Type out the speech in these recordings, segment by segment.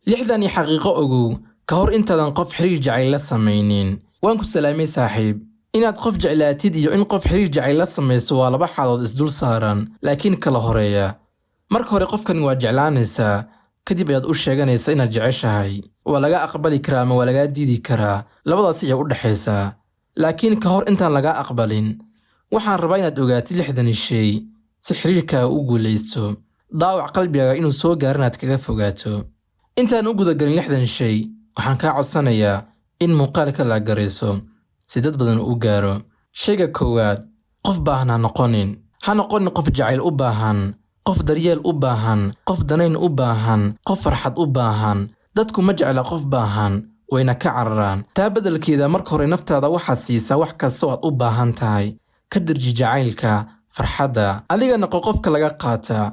لحداني حقيقة أجو كهور أنت دان قف حرير جعل لسمينين وانكو سلامي صاحب inaad qof jeclaatid iyo in qof xiriir jacayl la samayso waa laba xaalood isdul saaran laakiin kala horeeya marka hore qofkan waa jeclaanaysaa kadib ayaad u sheeganaysaa inaad jeceshahay waa laga aqbali karaa ama waa laga diidi karaa labadaas ayaa u dhaxaysaa laakiin ka hor intaan laga aqbalin waxaan rabaa inaad ogaatid lixdan shay si xiriirkaaga u guulaysto dhaawac qalbigaaga inuu soo gaaro inaad kaga fogaato intaan u gudagalin lixdan shay waxaan kaa codsanayaa in muuqaalka la garayso si dad badan u gaaro shayga koowaad qof baahan ha noqonin qof jacayl u baahan qof daryeel u baahan qof danayn u baahan qof farxad u baahan dadku ma jecla qof baahan wayna ka cararaan taa beddelkeeda marka hore naftaada waxaad siisaa wax kasta oo aad u baahan tahay ka dirji jacaylka farxadda adiga noqo qofka laga qaataa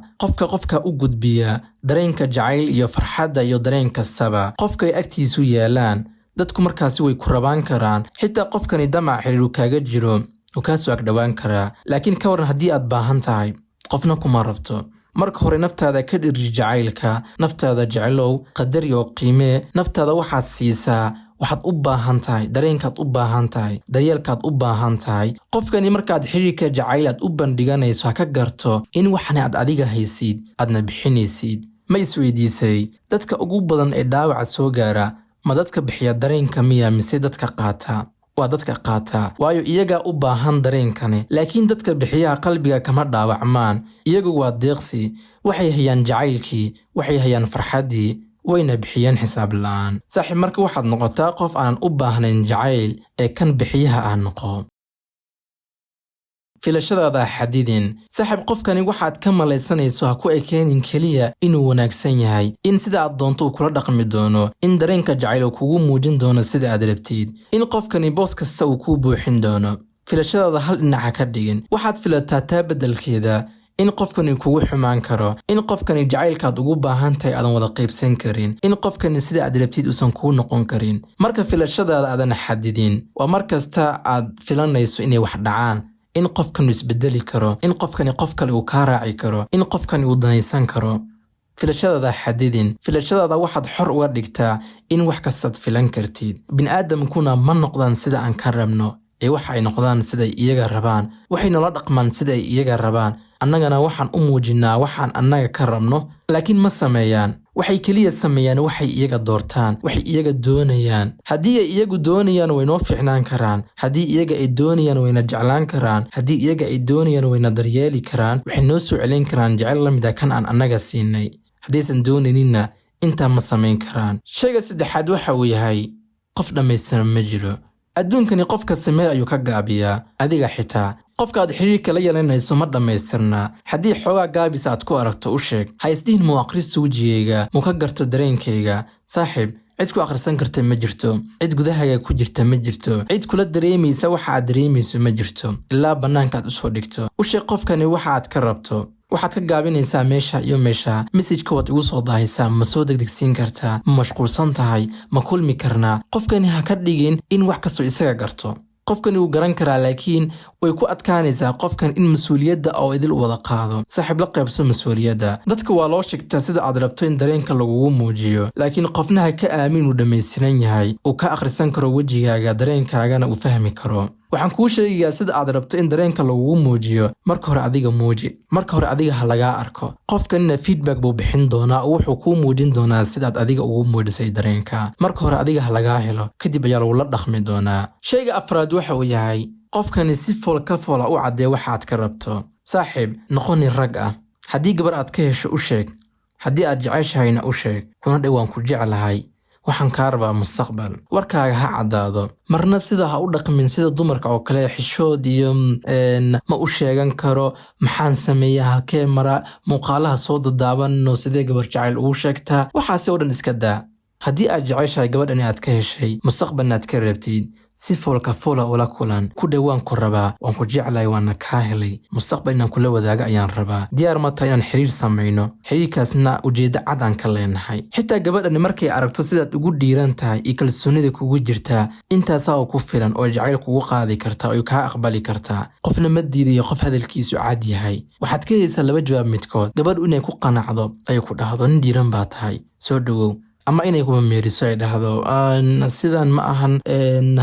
qofka u gudbiya dareenka jacayl iyo farxadda iyo dareen kastaba qofkay agtiisu yaalaan dadku markaasi way ku rabaan karaan xitaa qofkani damac xiriir kaaga jiro oo ka soo agdhawaan karaa laakiin ka waran haddii aad baahan tahay qofna kuma rabto marka hore naftaada ka dhirji jacaylka naftaada jeclow qadar iyo qiime naftaada waxaad siisaa waxaad u baahan tahay dareenkaad u baahan tahay daryeelkaad u baahan tahay qofkani markaad xiriirka jacayl aad u bandhiganayso ha ka garto in waxna aad adiga haysid aadna bixinaysid ma isweydiisay dadka ugu badan ee dhaawaca soo gaara ma dadka bixiya dareenka miya mise dadka qaata waa dadka qaata waayo iyaga u baahan dareenkani laakiin dadka bixiyaha qalbiga kama dhaawacmaan iyagu waa deeqsi waxay hayaan jacaylkii waxay hayaan farxaddii wayna bixiyeen xisaab la'aan saaxiib marka waxaad noqotaa qof aanan u baahnayn jacayl ee kan bixiyaha aan noqo filashadaada xadidin saaxiib qofkani waxaad ka malaysanayso ha ku ekeenin keliya inuu wanaagsan yahay in sida aad doonto uu kula dhaqmi doono in dareenka jacayl uu kugu muujin doono sida aad rabtid in qofkani boos kasta uu kuu buuxin doono filashadaada hal dhinaca ka dhigin waxaad filataa taa beddelkeeda in qofkani kugu xumaan karo in qofkani jacaylkaad ugu baahan tahay aadan wada qaybsan karin in qofkani sida aad rabtid uusan kuu noqon karin marka filashadaada aadan xadidin waa mar kasta aad filanayso inay wax dhacaan in qofkan uu isbedeli karo in qofkani qof kale uu ka raaci karo in qofkani uu danaysan karo filashadaada xadidin filashadaada waxaad xor uga dhigtaa in wax kastaad filan kartid bini'aadamkuna ma noqdaan sida aan ka rabno ee waxa ay noqdaan siday iyaga rabaan waxay nala dhaqmaan sida ay iyaga rabaan annagana waxaan u muujinaa waxaan annaga ka rabno laakiin ma sameeyaan waxay keliya sameeyaan waxay iyaga doortaan waxay iyaga doonayaan haddii ay iyagu doonayaan way noo fiicnaan karaan haddii iyaga ay doonayaan wayna jeclaan karaan haddii iyaga ay doonayaan wayna daryeeli karaan waxay noo soo celin karaan jecel la mid ah kan aan annaga siinay haddaysan doonayninna intaa ma samayn karaan shayga saddexaad waxa uu yahay qof dhammaystiran ma jiro adduunkani qof kasta meel ayuu ka gaabiyaa adiga xitaa qofka aad xiriirka la yeelanayso ma dhammaystirna haddii xoogaa gaabis aad ku aragto u sheeg ha isdihin muu akhristo wejigayga muu ka garto dareenkayga saaxiib cid ku akhrisan karta ma jirto cid gudahaga ku jirta ma jirto cid kula dareemaysa waxa aad dareemayso ma jirto ilaa bannaanka aad u soo dhigto u sheeg qofkani waxa aad ka rabto waxaad ka gaabinaysaa meesha iyo meesha mesajka waad igu soo daahaysaa ma soo degdegsiin kartaa ma mashquulsan tahay ma kulmi karnaa qofkani ha ka dhigin in wax kastoo isaga garto qofkani wuu garan karaa laakiin way ku adkaanaysaa qofkan in mas-uuliyadda oo idil wada qaado saaxiib la qaybso mas-uuliyadda dadka waa loo sheegtaa sida aad rabto in dareenka lagugu muujiyo laakiin qofna ha ka aamin uu dhammaystiran yahay uu ka akhrisan karo wejigaaga dareenkaagana uu fahmi karo waxaan kuu sheegayaa sida aad rabto in dareenka lagugu muujiyo marka hore adiga muuji marka hore adiga ha lagaa arko qofkanina feedback buu bixin doonaa oo wuxuu kuu muujin doonaa sidaad adiga ugu muujisay dareenka marka hore adiga ha lagaa helo kadib ayaa lagula dhaqmi doonaa shayga afraad waxa uu yahay qofkani si fool ka foola u caddee waxaad ka rabto saaxiib noqonin rag ah haddii gabar aad ka hesho u sheeg haddii aad jeceshahayna u sheeg kuna dhowaan ku jeclahay waxaan kaa rabaa mustaqbal warkaaga ha caddaado marna sida ha u dhaqmin sida dumarka oo kale xishood iyo ma u sheegan karo maxaan sameeyaa halkee mara muuqaalaha soo dadaabanno sidee gabar jacayl ugu sheegtaa waxaasi oo dhan iska daa haddii aad jeceshahay gabadhani aad ka heshay mustaqbalna aad ka rabtid si foolka foola ula kulan ku dhowaan ku rabaa waan ku jeclahay waana kaa helay mustaqbal inaan kula wadaaga ayaan rabaa diyaar ma tahay inaan xiriir samayno xiriirkaasna ujeeddo cad aan ka leenahay xitaa gabadhani markay aragto sidaad ugu dhiiran tahay iyo kalsoonida kugu jirtaa intaasaa oo ku filan oo jacayl kugu qaadi kartaa oo kaa aqbali kartaa qofna ma diidayo qof hadalkiisu cad yahay waxaad ka helaysaa laba jawaab midkood gabadhu inay ku qanacdo ay ku dhahdo nin dhiiran baa tahay soo dhowow ama inay kuba meeriso ay dhahdo sidan ma ahan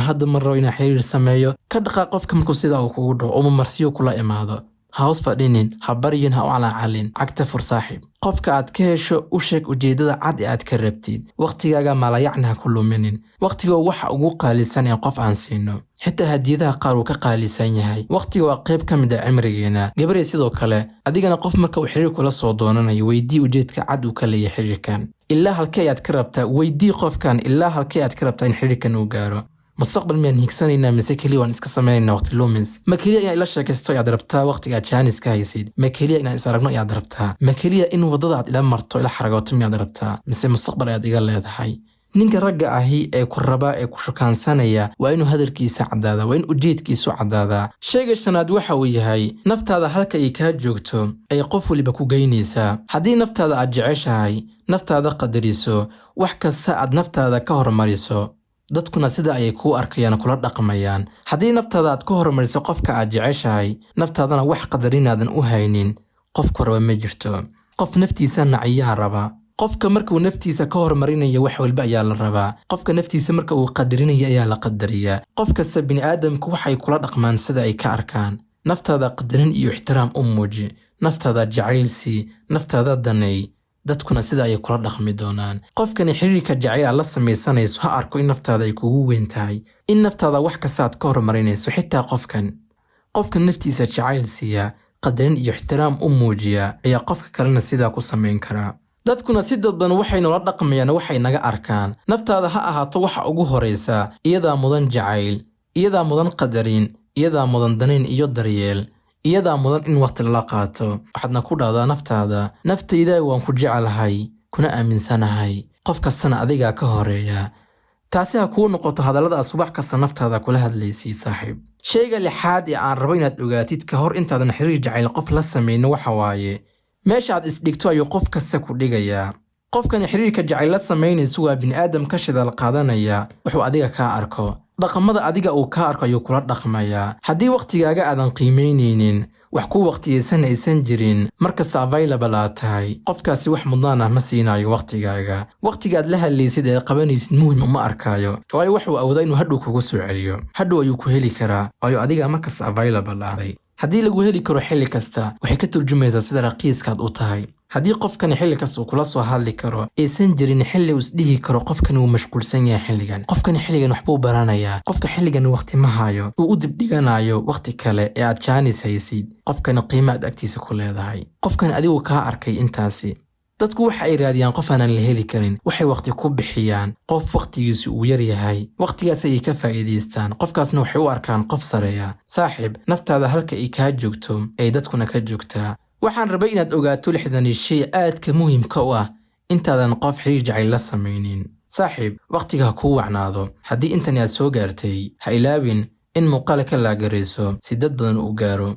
hadda marro inaan xiriir sameeyo ka dhaqaaq qofka markuu sidaa uu kugu dhaco uma marsiyo kula imaado ha hoos fadhinin ha baryin ha u calaacalin cagta fur saaxiib qofka aad ka hesho u sheeg ujeedada cad ee aad ka rabtid waqtigaaga maalayacni ha ku luminin waqtigoo waxa ugu qaalisan ee qof aan siino xitaa hadiyadaha qaar uu ka qaalisan yahay waqtiga waa qayb ka mid ah cimrigeena gabarey sidoo kale adigana qof marka uu xiriir kula soo doonanayo weydii ujeedka cad uu ka leeyahay xiriirkan ilaa halkee ayaad ka rabtaa weydii qofkan ilaa halkee aad ka rabtaa in xiriirkan uu gaaro mustaqbal miyaan higsanaynaa mise keliya waan iska samaynaynaa waqti lumis ma keliya inaad ila sheekaysto ayaad rabtaa waqtiga aad jaanis ka haysid ma keliya inaan is aragno ayaad rabtaa ma keliya in waddada aad ila marto ila xaragooto miyaad rabtaa mise mustaqbal ayaad iga leedahay ninka ragga ahi ee ku rabaa ee ku shukaansanaya waa inuu hadalkiisa caddaadaa waa in ujeedkiisu caddaadaa shayga shanaad waxa uu yahay naftaada halka ay kaa joogto ay qof waliba ku geynaysaa haddii naftaada aad jeceshahay naftaada qadariso wax kasta aad naftaada ka hormariso dadkuna sida ayay kuu arkayaan kula dhaqmayaan haddii naftaada aad ka hormariso qofka aad jeceshahay naftaadana wax qadarinaadan u haynin qofku raba ma jirto qof naftiisa naciyaa raba qofka markuu naftiisa ka hormarinayo wax walba ayaa la rabaa qofka naftiisa marka uu qadarinayo ayaa la qadariyaa qof kasta bini'aadamku waxay kula dhaqmaan sida ay ka arkaan naftaada qadarin iyo ixtiraam u muuji naftaada jacaylsi naftaada danay dadkuna sida ay kula dhaqmi doonaan qofkani xiriirka jacayl la samaysanayso ha arko in naftaada ay kugu weyn tahay in naftaada wax kasta aad ka hormarinayso xitaa qofkan naftiisa jacaylsiya qadarin iyo ixtiraam u muujiya ayaa qofka kalena sidaa ku samayn karaa dadkuna si dadban waxay nula dhaqmayaan waxay naga arkaan naftaada ha ahaato waxa ugu horeysa iyadaa mudan jacayl iyadaa mudan qadarin iyadaa mudan danayn iyo daryeel iyadaa mudan in waqti lala qaato waxaadna ku dhahdaa naftaada naftayda waan ku jecelahay kuna aaminsanahay qof kastana adigaa ka horeeya taasi ha kuu noqoto hadallada subax kasta naftaada kula hadlaysid saaxiib shayga lixaad ee aan rabo inaad ogaatid ka hor intaadan xiriir jacayl qof la samayno waxa waaye meesha aad isdhigto ayuu qof kasta ku dhigayaa qofkani xiriirka jacayl la samaynaysu waa bini'aadam ka shidaal qaadanaya wuxuu adiga kaa arko dhaqamada adiga uu kaa arko ayuu kula dhaqmayaa haddii waqtigaaga aadan qiimaynaynin wax ku waqtiyeysan aysan jirin markasta available aad tahay qofkaasi wax mudnaan ah ma siinaayo waqtigaad la hadlaysid ee qabanaysid muhim uma arkaayo waayo wuxuu awoodaa inuu hadhow kugu soo celiyo hadhow ayuu ku heli karaa waayo adiga markasta available ahday haddii lagu heli karo xilli kasta waxay ka turjumaysaa sida raqiiskaad u tahay haddii qofkani xilli kasta uu kula soo hadli karo aysan jirin xilli uu isdhihi karo qofkani wuu mashquulsan yahay xilligan qofkani xilligan waxbuu baranayaa qofka xilligan waqti ma hayo uu u dibdhiganayo waqti kale ee aad jaanis haysid qofkani qiimo aad agtiisa ku leedahay qofkani adigu kaa arkay intaasi dadku waxa ay raadiyaan qof aanan la heli karin waxay waqti ku bixiyaan qof waqtigiisu uu yar yahay waqtigaas ayay ka faa'iidaystaan qofkaasna waxay u arkaan qof sareeya saaxiib naftaada halka ay kaa joogto ay dadkuna ka joogtaa waxaan rabay inaad ogaato lixdani shay aadka muhiimka u ah intaadan qof xiriir jacayl la samaynin saaxiib waqtiga ha kuu wacnaado haddii intani aad soo gaartay ha ilaawin in muuqaala ka laagarayso si dad badan u gaaro